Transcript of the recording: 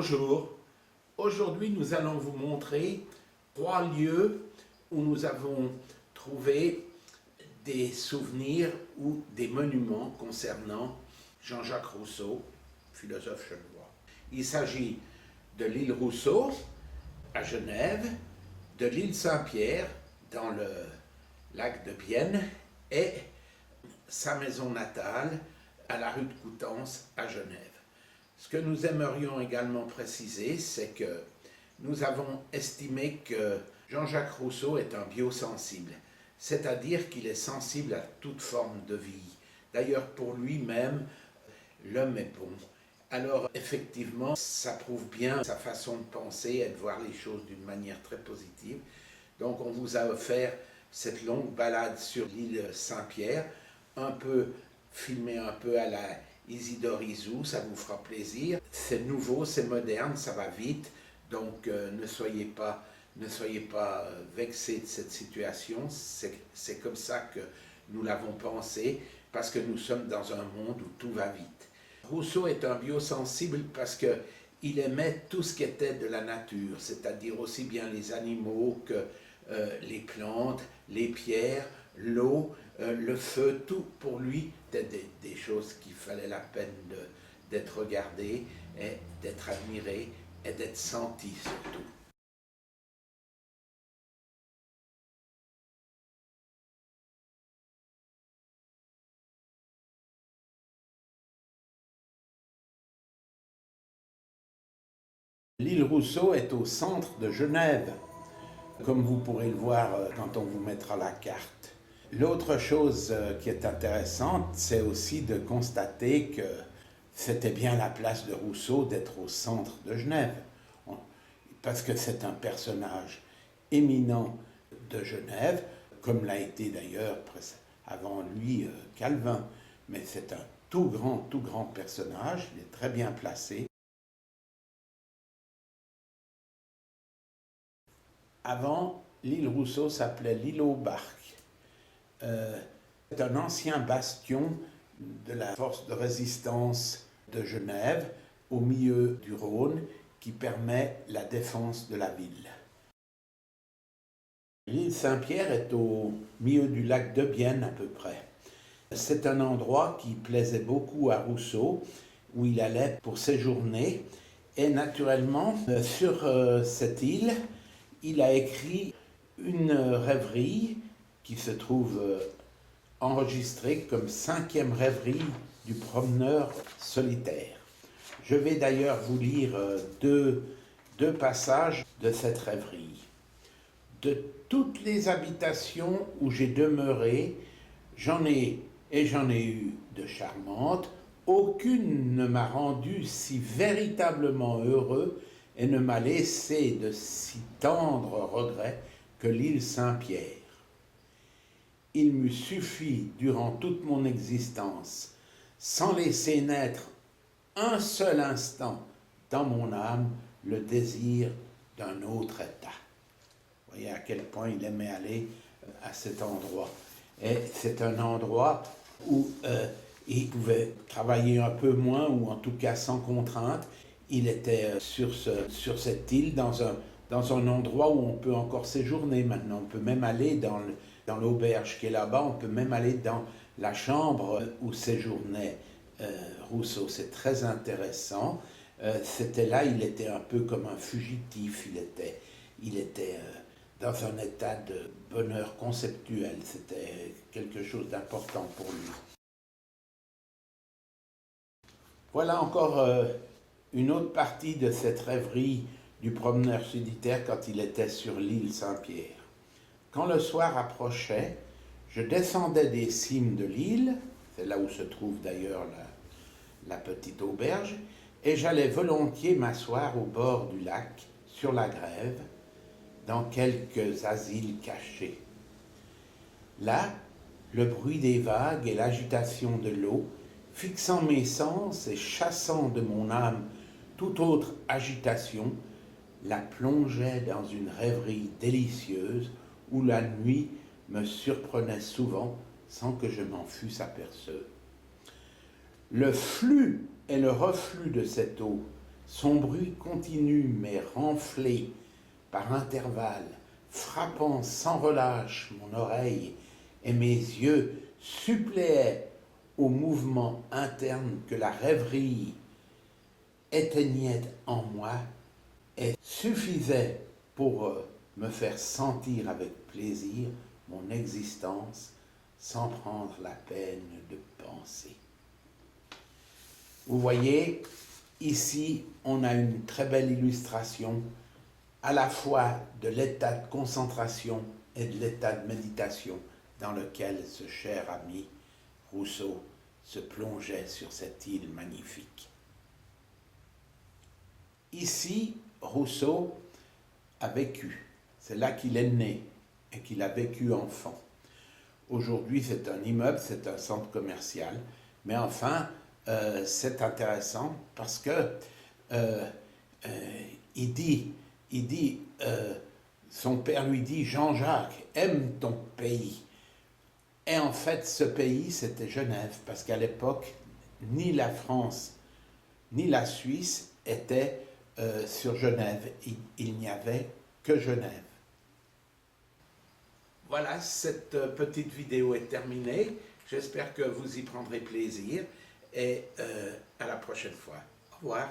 Bonjour, aujourd'hui nous allons vous montrer 3 lieux où nous avons trouvé des souvenirs ou des monuments concernant Jean-Jacques Rousseau, philosophe genevois. Il s'agit de l'île Rousseau à Genève, de l'île Saint-Pierre dans le lac de Bienne et sa maison natale à la rue de Coutances à Genève. Ce que nous aimerions également préciser, c'est que nous avons estimé que Jean-Jacques Rousseau est un biosensible, c'est-à-dire qu'il est sensible à toute forme de vie. D'ailleurs, pour lui-même, l'homme est bon. Alors, effectivement, ça prouve bien sa façon de penser et de voir les choses d'une manière très positive. Donc, on vous a offert cette longue balade sur l'île Saint-Pierre, un peu filmée un peu à la Isidore Isou, ça vous fera plaisir. C'est nouveau, c'est moderne, ça va vite, donc ne soyez pas vexés de cette situation. C'est comme ça que nous l'avons pensé, parce que nous sommes dans un monde où tout va vite. Rousseau est un biosensible parce qu'il aimait tout ce qui était de la nature, c'est-à-dire aussi bien les animaux que les plantes, les pierres, l'eau, le feu, tout pour lui était des choses qui valaient la peine d'être regardées, et d'être admirées et d'être senties surtout. L'île Rousseau est au centre de Genève, comme vous pourrez le voir quand on vous mettra la carte. L'autre chose qui est intéressante, c'est aussi de constater que c'était bien la place de Rousseau d'être au centre de Genève, parce que c'est un personnage éminent de Genève, comme l'a été d'ailleurs avant lui Calvin, mais c'est un tout grand personnage, il est très bien placé. Avant, l'île Rousseau s'appelait l'île aux Barques. C'est un ancien bastion de la force de résistance de Genève au milieu du Rhône qui permet la défense de la ville. L'île Saint-Pierre est au milieu du lac de Bienne à peu près. C'est un endroit qui plaisait beaucoup à Rousseau, où il allait pour séjourner. Et naturellement, sur cette île, il a écrit une rêverie qui se trouve enregistrée comme 5e rêverie du promeneur solitaire. Je vais d'ailleurs vous lire deux passages de cette rêverie. De toutes les habitations où j'ai demeuré, j'en ai eu de charmantes, aucune ne m'a rendu si véritablement heureux et ne m'a laissé de si tendres regrets que l'île Saint-Pierre. Il m'eût suffi durant toute mon existence, sans laisser naître un seul instant dans mon âme le désir d'un autre état. Vous voyez à quel point il aimait aller à cet endroit. Et c'est un endroit où il pouvait travailler un peu moins, ou en tout cas sans contrainte. Il était sur cette île, dans un endroit où on peut encore séjourner maintenant. On peut même aller dans l'auberge qui est là-bas, on peut même aller dans la chambre où séjournait Rousseau. C'est très intéressant. C'était là, il était un peu comme un fugitif. Il était dans un état de bonheur conceptuel. C'était quelque chose d'important pour lui. Voilà encore une autre partie de cette rêverie du promeneur solitaire quand il était sur l'île Saint-Pierre. Quand le soir approchait, je descendais des cimes de l'île, c'est là où se trouve d'ailleurs la petite auberge, et j'allais volontiers m'asseoir au bord du lac, sur la grève, dans quelques asiles cachés. Là, le bruit des vagues et l'agitation de l'eau, fixant mes sens et chassant de mon âme toute autre agitation, la plongeait dans une rêverie délicieuse où la nuit me surprenait souvent sans que je m'en fusse aperçu. Le flux et le reflux de cette eau, Son bruit continu mais renflé par intervalles, frappant sans relâche mon oreille et mes yeux, suppléait au mouvement interne que la rêverie éteignait en moi et suffisait pour me faire sentir avec plaisir mon existence sans prendre la peine de penser. Vous voyez, ici, on a une très belle illustration à la fois de l'état de concentration et de l'état de méditation dans lequel ce cher ami Rousseau se plongeait sur cette île magnifique. Ici, Rousseau a vécu. C'est là qu'il est né et qu'il a vécu enfant. Aujourd'hui, c'est un immeuble, c'est un centre commercial, mais enfin, c'est intéressant parce que il dit, son père lui dit, Jean-Jacques, aime ton pays. Et en fait, ce pays, c'était Genève, parce qu'à l'époque, ni la France, ni la Suisse étaient sur Genève. Il n'y avait que Genève. Voilà, cette petite vidéo est terminée. J'espère que vous y prendrez plaisir et à la prochaine fois. Au revoir.